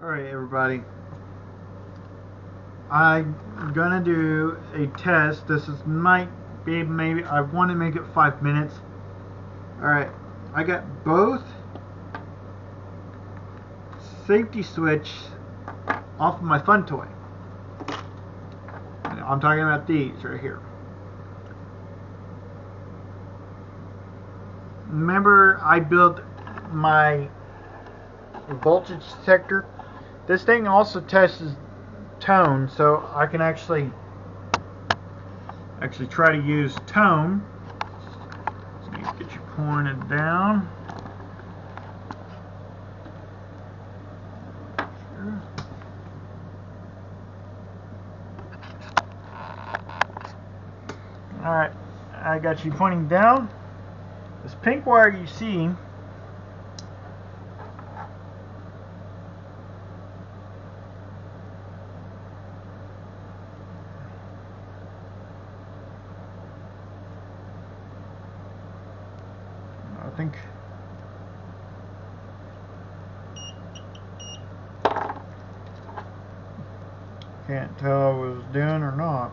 Alright everybody, I'm gonna do a test. This is might be maybe I want to make it 5 minutes. Alright, I got both safety switch off of my fun toy. I'm talking about these right here. Remember I built my voltage detector? This thing also tests tone, so I can actually try to use tone. So you get you pouring it down. Alright, I got you pointing down. This pink wire you see I think can't tell if it was doing or not.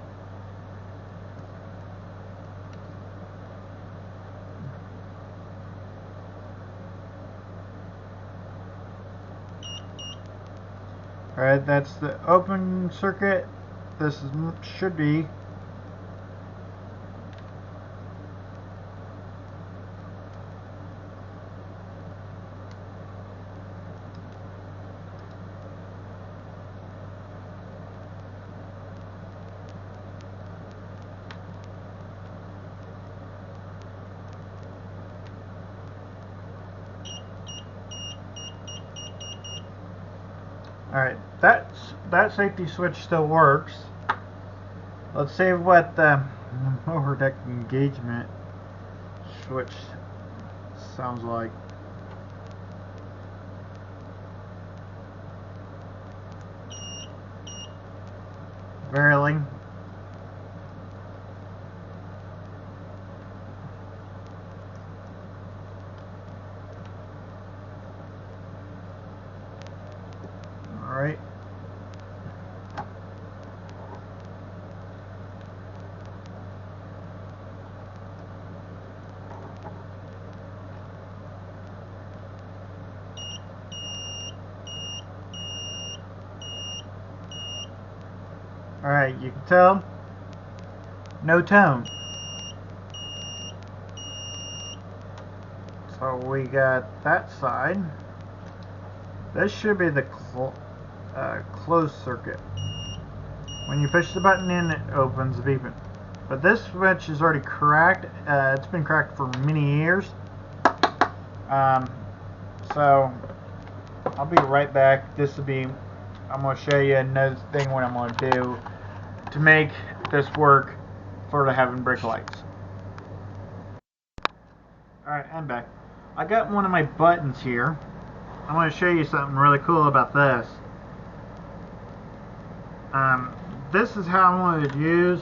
Alright, that's the open circuit. This should be alright, that safety switch still works. Let's see what the overdeck engagement switch sounds like. Barely. Alright. Alright, you can tell no tone. So we got that side. This should be the closed circuit. When you push the button in, it opens the beeping. But this switch is already cracked. It's been cracked for many years. So I'll be right back. I'm going to show you another thing what I'm going to do to make this work for the having brake lights. Alright, I'm back. I got one of my buttons here. I'm going to show you something really cool about this. This is how I'm going to use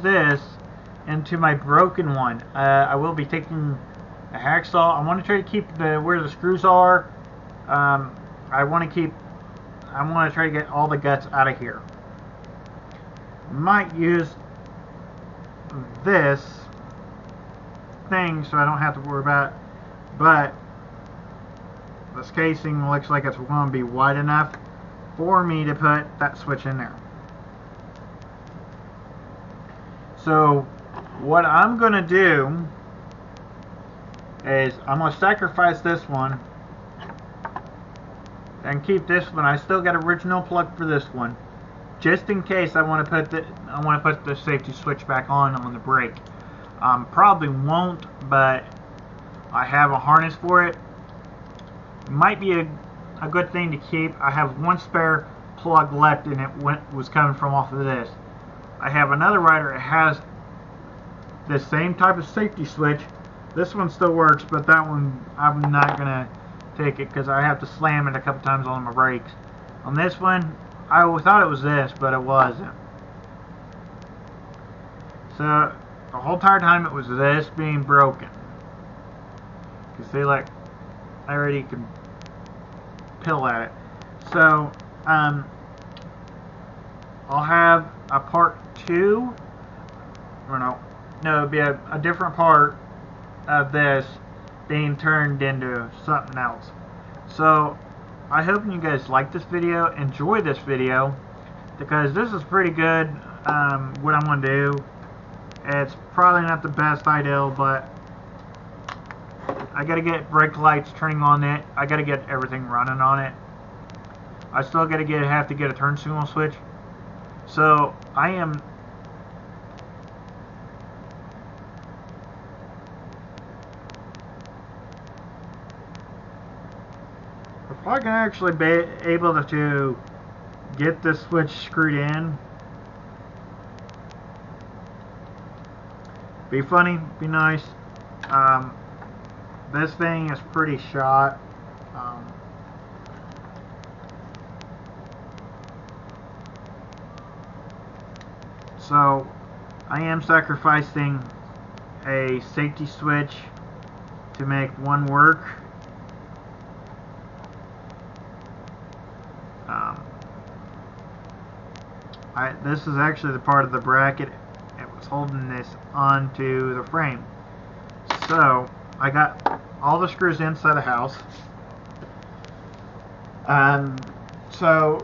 this into my broken one. I will be taking a hacksaw. I want to try to keep where the screws are. I want to try to get all the guts out of here. Might use this thing so I don't have to worry about it, but this casing looks like it's going to be wide enough for me to put that switch in there. So what I'm going to do is I'm going to sacrifice this one and keep this one. I still got original plug for this one, just in case I want to put the safety switch back on the brake. Probably won't, but I have a harness for it. Might be a good thing to keep. I have one spare plug left, and it was coming from off of this. I have another rider that has the same type of safety switch. This one still works, but that one I'm not gonna take it because I have to slam it a couple times on my brakes. On this one, I thought it was this, but it wasn't. So the whole entire time it was this being broken. You see, like, I already can pill at it. So, I'll have a part 2, or no, it'll be a different part of this being turned into something else. So, I hope you guys like this video, enjoy this video, because this is pretty good, what I'm going to do. It's probably not the best idea, but I gotta get brake lights turning on it. I gotta get everything running on it. I still have to get a turn signal switch. So I am if I can actually be able to get this switch screwed in, be funny, be nice. This thing is pretty shot. So I am sacrificing a safety switch to make one work. This is actually the part of the bracket that was holding this onto the frame. So I got all the screws inside the house. So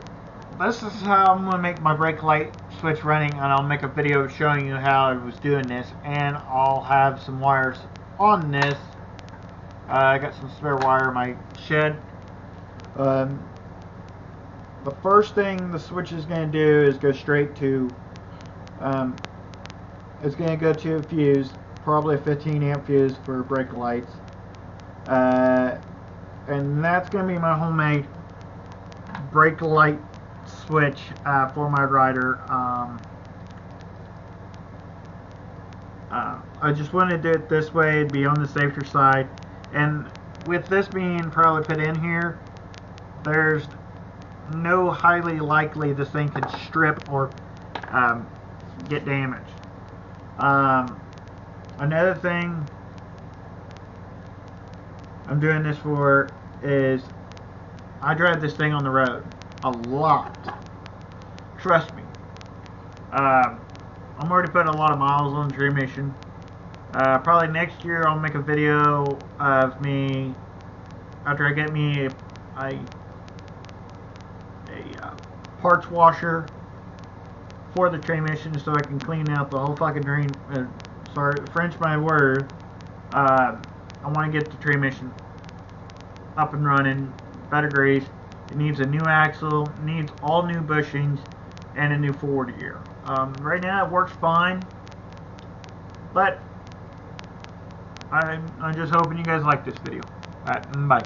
this is how I'm going to make my brake light switch running, and I'll make a video showing you how I was doing this, and I'll have some wires on this. I got some spare wire in my shed. The first thing the switch is going to do is go straight to, it's going to go to a fuse, probably a 15 amp fuse for brake lights. And that's going to be my homemade brake light switch for my rider. I just wanted to do it this way, it'd be on the safer side. And with this being probably put in here, there's no highly likely this thing could strip or get damaged. Another thing I'm doing this for is I drive this thing on the road a lot. Trust me. I'm already putting a lot of miles on the Dream Mission. Probably next year I'll make a video of me after I get me a parts washer for the train mission, so I can clean out the whole fucking train. Sorry, French my word. I want to get the train mission up and running, better grease. It needs a new axle, needs all new bushings, and a new forward gear. Right now it works fine, but I'm just hoping you guys like this video. Alright, bye.